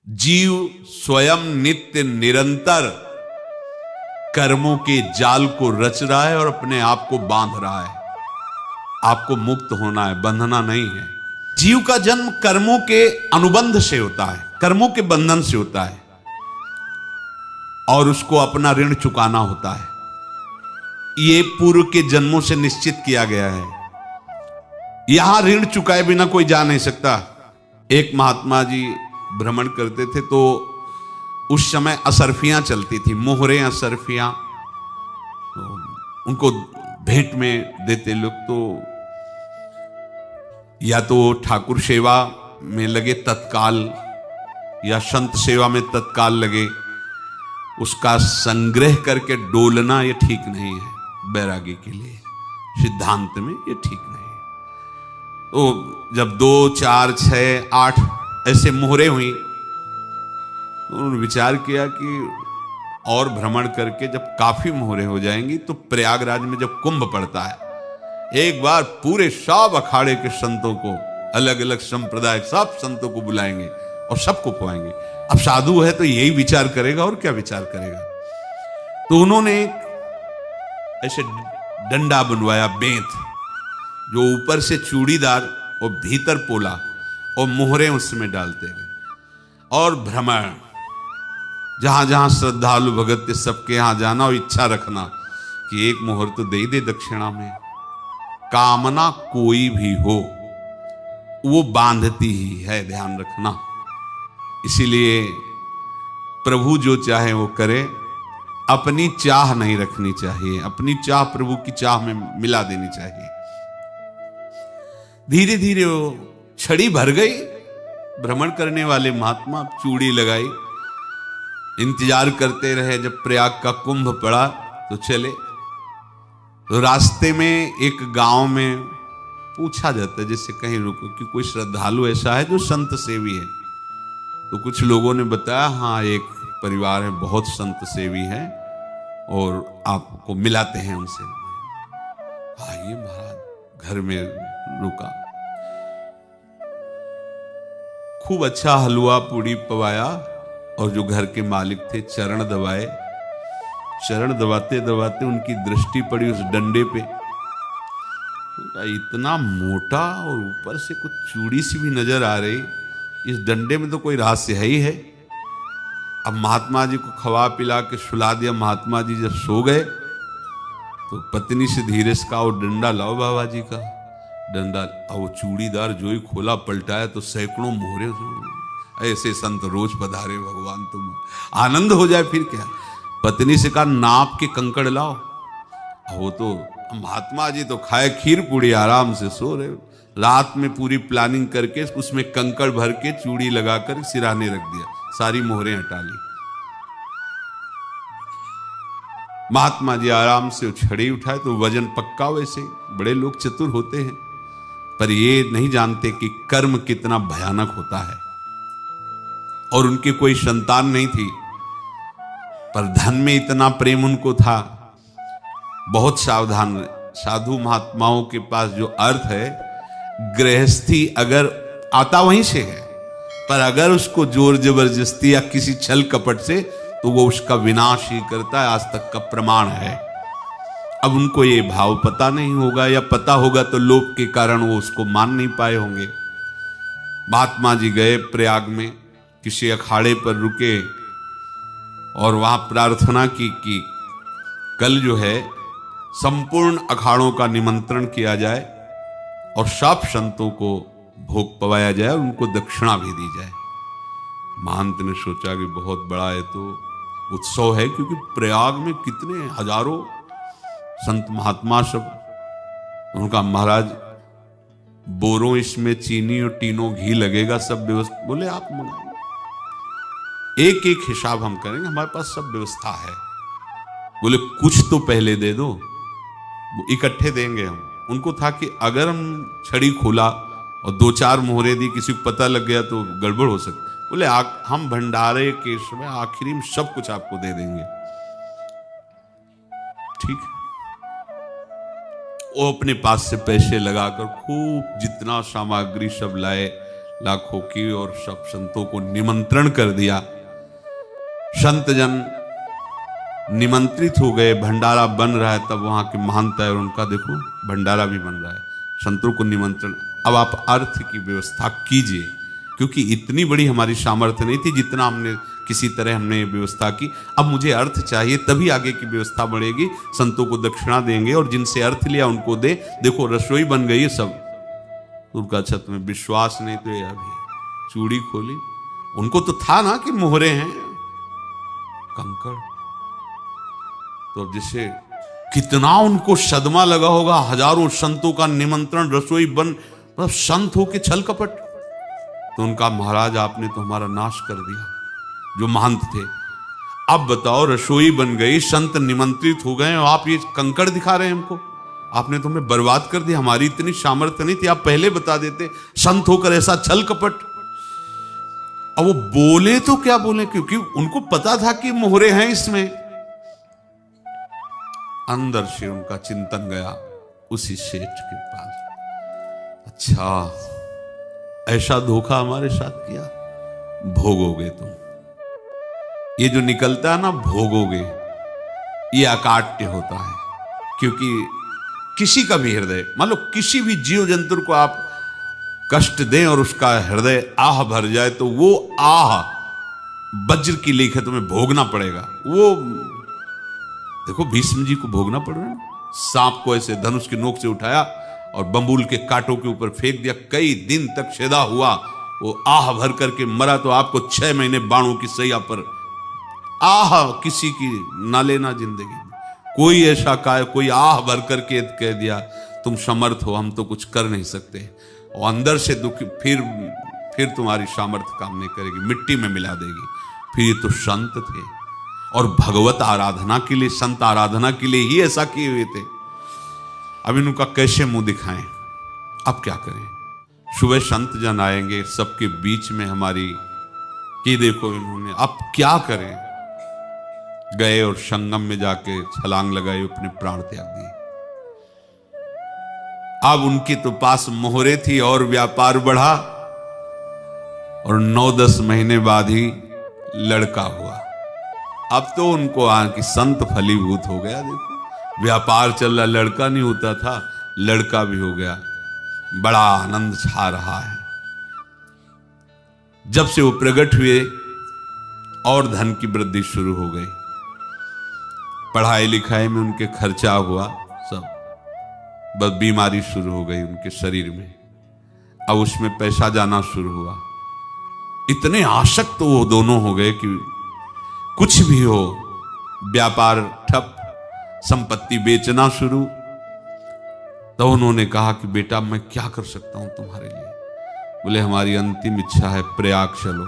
जीव स्वयं नित्य निरंतर कर्मों के जाल को रच रहा है और अपने आप को बांध रहा है। आपको मुक्त होना है, बंधना नहीं है। जीव का जन्म कर्मों के अनुबंध से होता है, कर्मों के बंधन से होता है, और उसको अपना ऋण चुकाना होता है। ये पूर्व के जन्मों से निश्चित किया गया है। यहां ऋण चुकाए बिना कोई जा नहीं सकता। एक महात्मा जी भ्रमण करते थे तो उस समय असरफियां चलती थी, मोहरे असरफियां, तो उनको भेंट में देते लोग। तो या तो ठाकुर सेवा में लगे तत्काल, या संत सेवा में तत्काल लगे, उसका संग्रह करके डोलना ये ठीक नहीं है। बैरागी के लिए सिद्धांत में ये ठीक नहीं है। तो जब 2, 4, 6, 8 ऐसे मोहरे हुई तो उन्होंने विचार किया कि और भ्रमण करके जब काफी मोहरे हो जाएंगी तो प्रयागराज में जब कुंभ पड़ता है, एक बार पूरे सब अखाड़े के संतों को, अलग अलग संप्रदाय सब संतों को बुलाएंगे और सबको खुआएंगे। अब साधु है तो यही विचार करेगा, और क्या विचार करेगा। तो उन्होंने ऐसे डंडा बनवाया, बेंत, जो ऊपर से चूड़ीदार और भीतर पोला, और मोहरे उसमें डालते गए। और भ्रमण, जहां जहां श्रद्धालु भगत थे सबके यहां जाना और इच्छा रखना कि एक मोहर तो दे दे दक्षिणा में। कामना कोई भी हो वो बांधती ही है, ध्यान रखना। इसीलिए प्रभु जो चाहे वो करे, अपनी चाह नहीं रखनी चाहिए, अपनी चाह प्रभु की चाह में मिला देनी चाहिए। धीरे धीरे वो छड़ी भर गई। भ्रमण करने वाले महात्मा चूड़ी लगाई, इंतजार करते रहे। जब प्रयाग का कुंभ पड़ा तो चले। तो रास्ते में एक गांव में पूछा जाता है, जैसे कहीं रुको कि कोई श्रद्धालु ऐसा है जो संत सेवी है। तो कुछ लोगों ने बताया, हाँ एक परिवार है, बहुत संत सेवी है और आपको मिलाते हैं उनसे। आइए महाराज, घर में रुका। खूब अच्छा हलवा पूड़ी पवाया, और जो घर के मालिक थे चरण दबाए। चरण दबाते दबाते उनकी दृष्टि पड़ी उस डंडे पे। इतना मोटा और ऊपर से कुछ चूड़ी सी भी नजर आ रही, इस डंडे में तो कोई रहस्य है ही है। अब महात्मा जी को खवा पिला के सुला दिया। महात्मा जी जब सो गए तो पत्नी से धीरे से कहा, वो डंडा लाओ बाबा जी का। डंडा, वो चूड़ीदार जो ही खोला पलटाया तो सैकड़ों मोहरे। ऐसे संत रोज पधारे भगवान, तुम आनंद हो जाए फिर क्या। पत्नी से कहा, नाप के कंकड़ लाओ। वो तो महात्मा जी तो खाए खीर पूड़ी, आराम से सो रहे। रात में पूरी प्लानिंग करके उसमें कंकड़ भर के चूड़ी लगाकर सिराने रख दिया, सारी मोहरें हटा ली। महात्मा जी आराम से छड़ी उठाए तो वजन पक्का। वैसे बड़े लोग चतुर होते हैं, पर ये नहीं जानते कि कर्म कितना भयानक होता है। और उनकी कोई संतान नहीं थी, पर धन में इतना प्रेम उनको था। बहुत सावधान। साधु महात्माओं के पास जो अर्थ है, गृहस्थी अगर आता वहीं से है, पर अगर उसको जोर जबरदस्ती या किसी छल कपट से, तो वो उसका विनाश ही करता है। आज तक का प्रमाण है। अब उनको ये भाव पता नहीं होगा, या पता होगा तो लोभ के कारण वो उसको मान नहीं पाए होंगे। महात्मा जी गए प्रयाग में, किसी अखाड़े पर रुके और वहां प्रार्थना की कि कल जो है संपूर्ण अखाड़ों का निमंत्रण किया जाए और सब संतों को भोग पवाया जाए और उनको दक्षिणा भी दी जाए। महंत ने सोचा कि बहुत बड़ा है तो उत्सव है, क्योंकि प्रयाग में कितने हजारों संत महात्मा सब। उनका महाराज, बोरों इसमें चीनी और तीनों घी लगेगा, सब व्यवस्था। बोले आप मंगाइए, एक एक हिसाब हम करेंगे, हमारे पास सब व्यवस्था है। बोले कुछ तो पहले दे दो, इकट्ठे देंगे हम। उनको था कि अगर हम छड़ी खोला और 2-4 मोहरे दी, किसी को पता लग गया तो गड़बड़ हो सकती। बोले हम भंडारे के समय आखिरी में सब कुछ आपको दे देंगे। ठीक है। वो अपने पास से पैसे लगाकर खूब जितना सामग्री सब लाए, लाखों की और सब संतों को निमंत्रण कर दिया। संत जन निमंत्रित हो गए, भंडारा बन रहा है। तब वहां के महंत है और उनका देखो भंडारा भी बन रहा है, संतों को निमंत्रण। अब आप अर्थ की व्यवस्था कीजिए, क्योंकि इतनी बड़ी हमारी सामर्थ्य नहीं थी जितना हमने किसी तरह हमने व्यवस्था की। अब मुझे अर्थ चाहिए, तभी आगे की व्यवस्था बढ़ेगी। संतों को दक्षिणा देंगे और जिनसे अर्थ लिया उनको दे। देखो रसोई बन गई है सब। उनका छत में विश्वास नहीं तो ये अभी चूड़ी खोली। उनको तो था ना कि मोहरे हैं कंकड़। तो अब जैसे कितना उनको सदमा लगा होगा, हजारों संतों का निमंत्रण, रसोई बन, मतलब संत हो के छल कपट। तो उनका महाराज आपने तो हमारा नाश कर दिया, जो महंत थे। अब बताओ रसोई बन गई, संत निमंत्रित हो गए और आप ये कंकड़ दिखा रहे हैं हमको। आपने तो हमें बर्बाद कर दिया, हमारी इतनी सामर्थ्य नहीं थी, आप पहले बता देते। संत होकर ऐसा छल कपट। अब वो बोले तो क्या बोले, क्योंकि उनको पता था कि मोहरे हैं इसमें। अंदर से उनका चिंतन गया उसी सेठ के पास, अच्छा ऐसा धोखा हमारे साथ किया, भोगोगे तुम। ये जो निकलता है ना भोगोगे, ये अकाट्य होता है। क्योंकि किसी का भी हृदय, मान लो किसी भी जीव जंतु को आप कष्ट दें और उसका हृदय आह भर जाए, तो वो आह वज्र की लेख है, तुम्हें भोगना पड़ेगा। वो देखो भीष्म जी को भोगना पड़ रहा है। सांप को ऐसे धनुष की नोक से उठाया और बंबूल के कांटों के ऊपर फेंक दिया, कई दिन तक छेदा हुआ, वो आह भर करके मरा। तो आपको 6 महीने बाणों की सैया पर आह किसी की ना लेना जिंदगी में। कोई ऐसा कोई आह भर करके कह दिया तुम समर्थ हो, हम तो कुछ कर नहीं सकते। और अंदर से दुखी, फिर तुम्हारी सामर्थ्य काम नहीं करेगी, मिट्टी में मिला देगी। फिर ये तो संत थे और भगवत आराधना के लिए, संत आराधना के लिए ही ऐसा किए हुए थे। अब इनका कैसे मुंह दिखाएं, अब क्या करें। सुबह संत जन आएंगे, सबके बीच में हमारी कि देखो इन्होंने, अब क्या करें। गए और संगम में जाके छलांग लगाई, अपने प्राण त्याग दिए। अब उनके तो पास मोहरे थी और व्यापार बढ़ा, और 9-10 महीने बाद ही लड़का हुआ। अब तो उनको कि संत फलीभूत हो गया। देखो व्यापार चल रहा, लड़का नहीं होता था, लड़का भी हो गया। बड़ा आनंद छा रहा है। जब से वो प्रकट हुए और धन की वृद्धि शुरू हो गई, पढ़ाई लिखाई में उनके खर्चा हुआ सब, बस बीमारी शुरू हो गई उनके शरीर में। अब उसमें पैसा जाना शुरू हुआ। इतने आसक्त तो वो दोनों हो गए कि कुछ भी हो, व्यापार ठप, संपत्ति बेचना शुरू। तो उन्होंने कहा कि बेटा मैं क्या कर सकता हूं तुम्हारे लिए। बोले हमारी अंतिम इच्छा है प्रयाग चलो,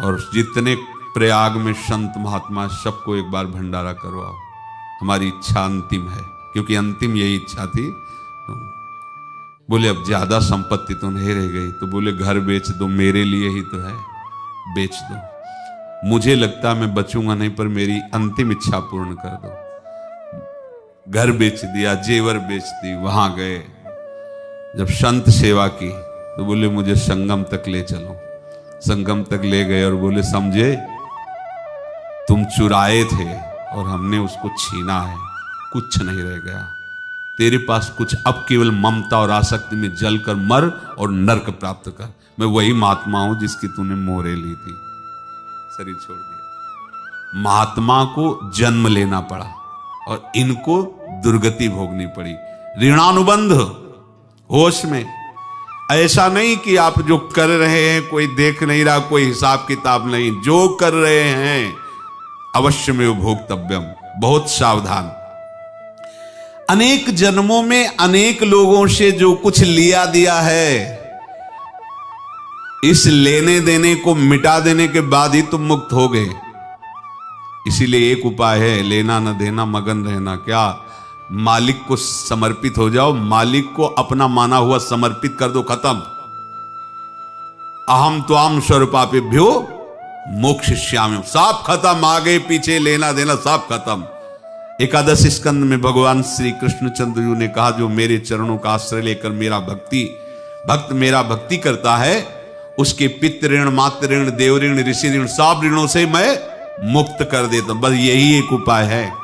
और जितने प्रयाग में संत महात्मा सबको एक बार भंडारा करवाओ। हमारी इच्छा अंतिम है, क्योंकि अंतिम यही इच्छा थी। बोले अब ज्यादा संपत्ति तो नहीं रह गई। तो बोले घर बेच दो, मेरे लिए ही तो है, बेच दो। मुझे लगता मैं बचूंगा नहीं, पर मेरी अंतिम इच्छा पूर्ण कर दो। घर बेच दिया, जेवर बेच दी। वहां गए, जब संत सेवा की तो बोले मुझे संगम तक ले चलो। संगम तक ले गए और बोले समझे तुम चुराए थे और हमने उसको छीना है, कुछ नहीं रह गया तेरे पास कुछ। अब केवल ममता और आसक्ति में जलकर मर और नरक प्राप्त कर। मैं वही महात्मा हूं जिसकी तूने मोहरे ली थी, शरीर छोड़ दिया। महात्मा को जन्म लेना पड़ा और इनको दुर्गति भोगनी पड़ी। ऋणानुबंध होश में। ऐसा नहीं कि आप जो कर रहे हैं कोई देख नहीं रहा, कोई हिसाब किताब नहीं। जो कर रहे हैं अवश्य में भोक्तव्यम, बहुत सावधान। अनेक जन्मों में अनेक लोगों से जो कुछ लिया दिया है, इस लेने देने को मिटा देने के बाद ही तुम मुक्त हो गए। इसीलिए एक उपाय है, लेना न देना मगन रहना। क्या? मालिक को समर्पित हो जाओ, मालिक को अपना माना हुआ समर्पित कर दो, खत्म। अहम त्वाम स्वरूपापेभ्यो मोक्षयिष्यामि, सब खत्म। आगे पीछे लेना देना सब खत्म। एकादश स्कंद में भगवान श्री कृष्णचंद्र जी ने कहा जो मेरे चरणों का आश्रय लेकर मेरा भक्ति भक्त मेरा भक्ति करता है, उसके पितृ ऋण, मातृ ऋण, देव ऋण, ऋषि ऋण, सब ऋणों से मैं मुक्त कर देता हूं। बस यही एक उपाय है।